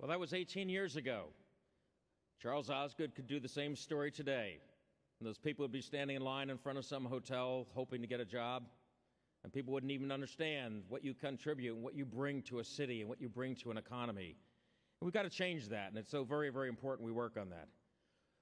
Well, that was 18 years ago. Charles Osgood could do the same story today. And those people would be standing in line in front of some hotel hoping to get a job, and people wouldn't even understand what you contribute and what you bring to a city and what you bring to an economy. And we've got to change that, and it's so very, very important we work on that.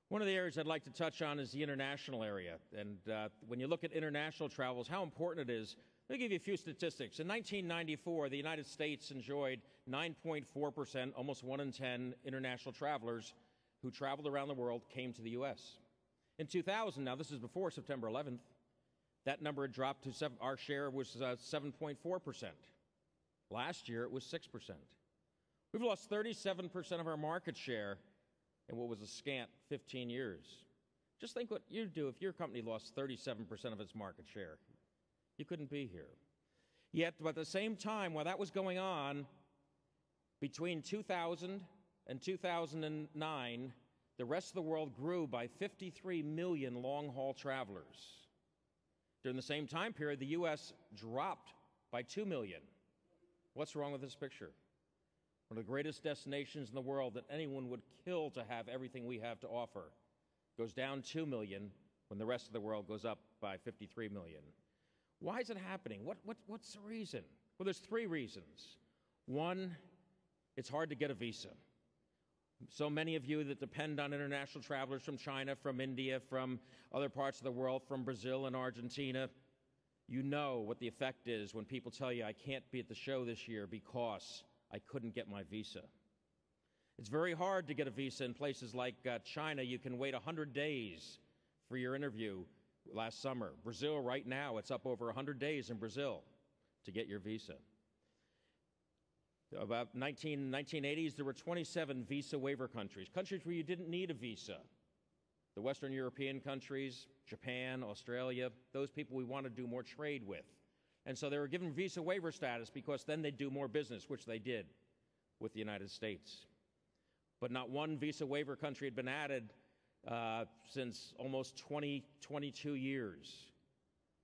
One of the areas I'd like to touch on is the international area. And when you look at international travels, how important it is. Let me give you a few statistics. In 1994, the United States enjoyed 9.4%, almost 1 in 10 international travelers who traveled around the world came to the U.S. In 2000, now this is before September 11th, that number had dropped to our share was 7.4%. Last year, it was 6%. We've lost 37% of our market share in what was a scant 15 years. Just think what you'd do if your company lost 37% of its market share. You couldn't be here. Yet, at the same time, while that was going on, between 2000 and 2009, the rest of the world grew by 53 million long-haul travelers. During the same time period, the U.S. dropped by 2 million. What's wrong with this picture? One of the greatest destinations in the world that anyone would kill to have everything we have to offer goes down 2 million when the rest of the world goes up by 53 million. Why is it happening? What's the reason? Well, there's 3 reasons. One, it's hard to get a visa. So many of you that depend on international travelers from China, from India, from other parts of the world, from Brazil and Argentina, you know what the effect is when people tell you, I can't be at the show this year because I couldn't get my visa. It's very hard to get a visa in places like China. You can wait 100 days for your interview last summer. Brazil, right now, it's up over 100 days in Brazil to get your visa. About 1980s, there were 27 visa waiver countries where you didn't need a visa. The Western European countries, Japan, Australia, those people we want to do more trade with. And so they were given visa waiver status because then they'd do more business, which they did with the United States. But not one visa waiver country had been added since almost 22 years.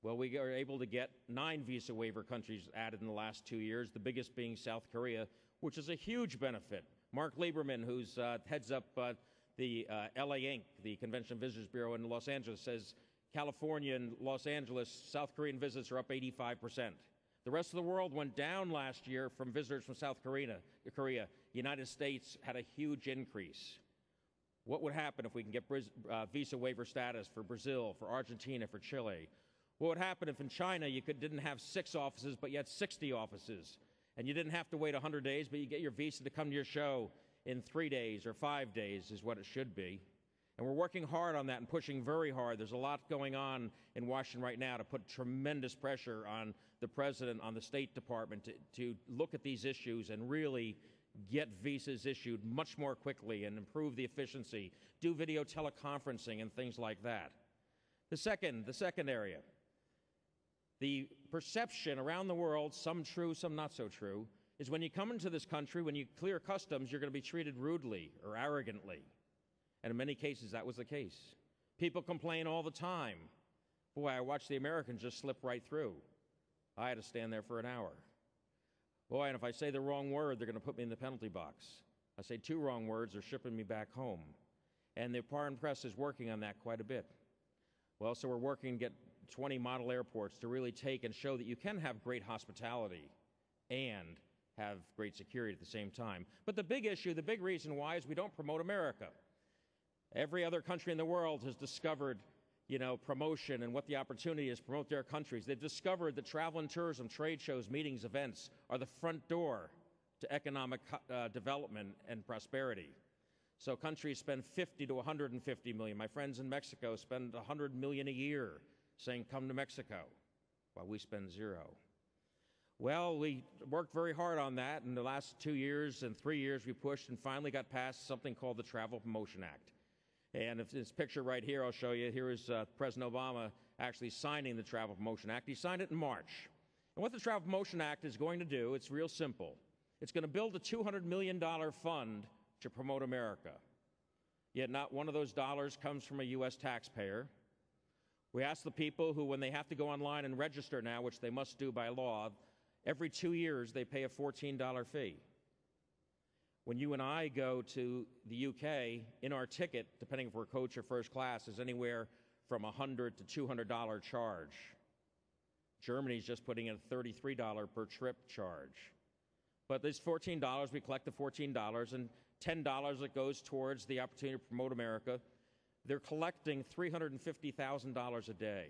Well, we are able to get 9 visa waiver countries added in the last 2 years, the biggest being South Korea, which is a huge benefit. Mark Lieberman, who heads up the LA Inc., the Convention and Visitors Bureau in Los Angeles, says California and Los Angeles, South Korean visits are up 85%. The rest of the world went down last year from visitors from South Korea. The United States had a huge increase. What would happen if we can get visa waiver status for Brazil, for Argentina, for Chile? What would happen if in China you didn't have 6 offices, but you had 60 offices? And you didn't have to wait 100 days, but you get your visa to come to your show in 3 days or 5 days is what it should be. And we're working hard on that and pushing very hard. There's a lot going on in Washington right now to put tremendous pressure on the President, on the State Department to look at these issues and really get visas issued much more quickly and improve the efficiency, do video teleconferencing and things like that. The second area. The perception around the world, some true, some not so true, is when you come into this country, when you clear customs, you're going to be treated rudely or arrogantly. And in many cases, that was the case. People complain all the time. Boy, I watched the Americans just slip right through. I had to stand there for an hour. Boy, and if I say the wrong word, they're going to put me in the penalty box. I say 2 wrong words, they're shipping me back home. And the foreign press is working on that quite a bit. Well, so we're working to get 20 model airports to really take and show that you can have great hospitality and have great security at the same time. But the big issue, the big reason why is we don't promote America. Every other country in the world has discovered, promotion and what the opportunity is to promote their countries. They've discovered that travel and tourism, trade shows, meetings, events are the front door to economic development and prosperity. So countries spend 50 to 150 million. My friends in Mexico spend 100 million a year saying, come to Mexico, while we spend 0. Well, we worked very hard on that. In the last 2 years and 3 years, we pushed and finally got past something called the Travel Promotion Act. And if this picture right here, I'll show you. Here is President Obama actually signing the Travel Promotion Act. He signed it in March. And what the Travel Promotion Act is going to do, it's real simple. It's going to build a $200 million fund to promote America. Yet not one of those dollars comes from a U.S. taxpayer. We ask the people who, when they have to go online and register now, which they must do by law, every 2 years they pay a $14 fee. When you and I go to the UK, in our ticket, depending if we're coach or first class, is anywhere from $100 to $200 charge. Germany's just putting in a $33 per trip charge. But there's $14, we collect the $14, and $10 that goes towards the opportunity to promote America. They're collecting $350,000 a day.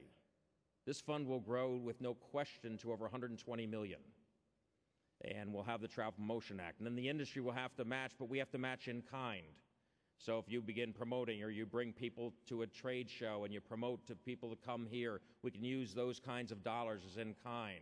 This fund will grow with no question to over $120 million. And we'll have the Travel Promotion Act. And then the industry will have to match, but we have to match in kind. So if you begin promoting or you bring people to a trade show and you promote to people to come here, we can use those kinds of dollars as in kind.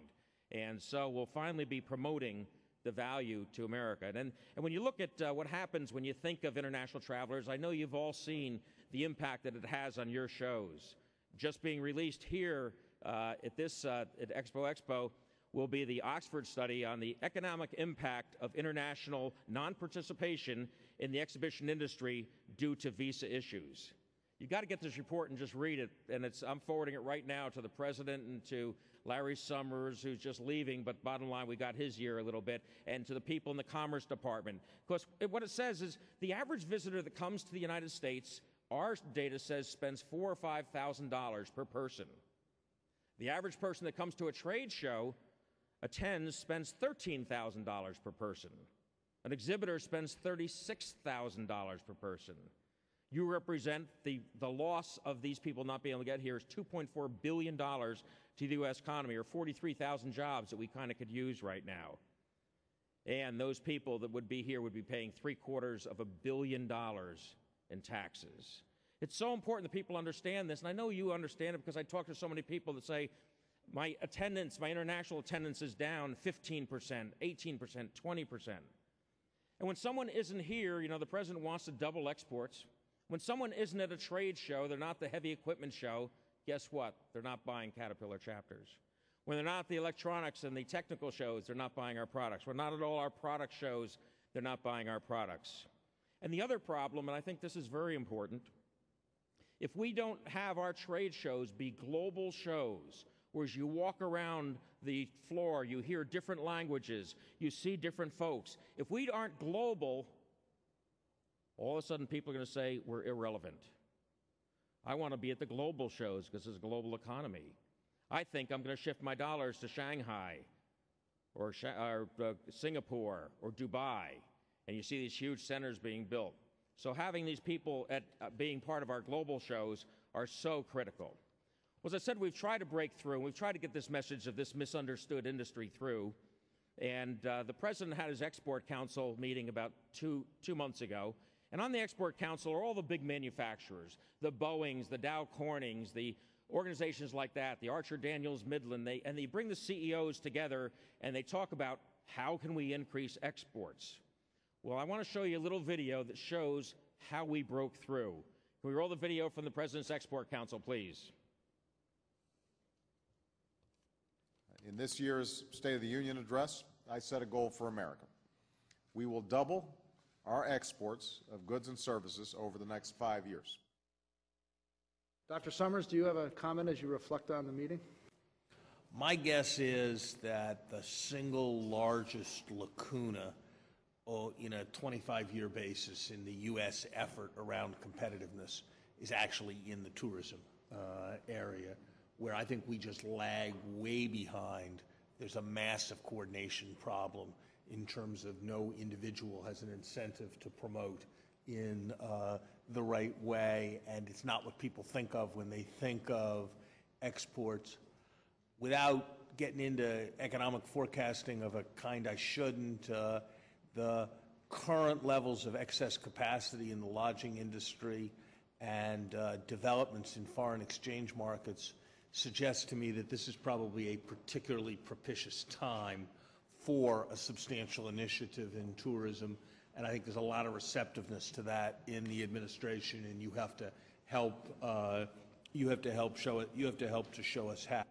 And so we'll finally be promoting the value to America. And when you look at what happens when you think of international travelers, I know you've all seen the impact that it has on your shows. Just being released here at Expo will be the Oxford study on the economic impact of international non-participation in the exhibition industry due to visa issues. You've got to get this report and just read it, and I'm forwarding it right now to the President and to Larry Summers, who's just leaving, but bottom line, we got his year a little bit, and to the people in the Commerce Department. Because what it says is the average visitor that comes to the United States, our data says, spends $4,000 or $5,000 per person. The average person that comes to a trade show, attends, spends $13,000 per person. An exhibitor spends $36,000 per person. You represent the loss of these people not being able to get here is $2.4 billion to the U.S. economy, or 43,000 jobs that we kind of could use right now. And those people that would be here would be paying $750 million in taxes. It's so important that people understand this, and I know you understand it because I talk to so many people that say, my international attendance is down 15%, 18%, 20%. And when someone isn't here, you know, the president wants to double exports. When someone isn't at a trade show, they're not the heavy equipment show, guess what? They're not buying Caterpillar chapters. When they're not at the electronics and the technical shows, they're not buying our products. We're not at all our product shows, they're not buying our products. And the other problem, and I think this is very important, if we don't have our trade shows be global shows, where as you walk around the floor, you hear different languages, you see different folks. If we aren't global, all of a sudden people are going to say we're irrelevant. I want to be at the global shows because it's a global economy. I think I'm going to shift my dollars to Shanghai or Singapore or Dubai, and you see these huge centers being built. So having these people being part of our global shows are so critical. As I said, we've tried to break through, and we've tried to get this message of this misunderstood industry through. And the President had his Export Council meeting about two months ago. And on the Export Council are all the big manufacturers, the Boeings, the Dow Cornings, the organizations like that, the Archer Daniels Midland, and they bring the CEOs together and they talk about how can we increase exports. Well, I want to show you a little video that shows how we broke through. Can we roll the video from the President's Export Council, please? In this year's State of the Union address, I set a goal for America. We will double our exports of goods and services over the next 5 years. Dr. Summers, do you have a comment as you reflect on the meeting? My guess is that the single largest lacuna in a 25-year basis in the U.S. effort around competitiveness is actually in the tourism area, where I think we just lag way behind. There's a massive coordination problem in terms of no individual has an incentive to promote in the right way, and it's not what people think of when they think of exports. Without getting into economic forecasting of a kind I shouldn't, the current levels of excess capacity in the lodging industry and developments in foreign exchange markets suggests to me that this is probably a particularly propitious time for a substantial initiative in tourism, and I think there's a lot of receptiveness to that in the administration, and you have to help. You have to help to show us how.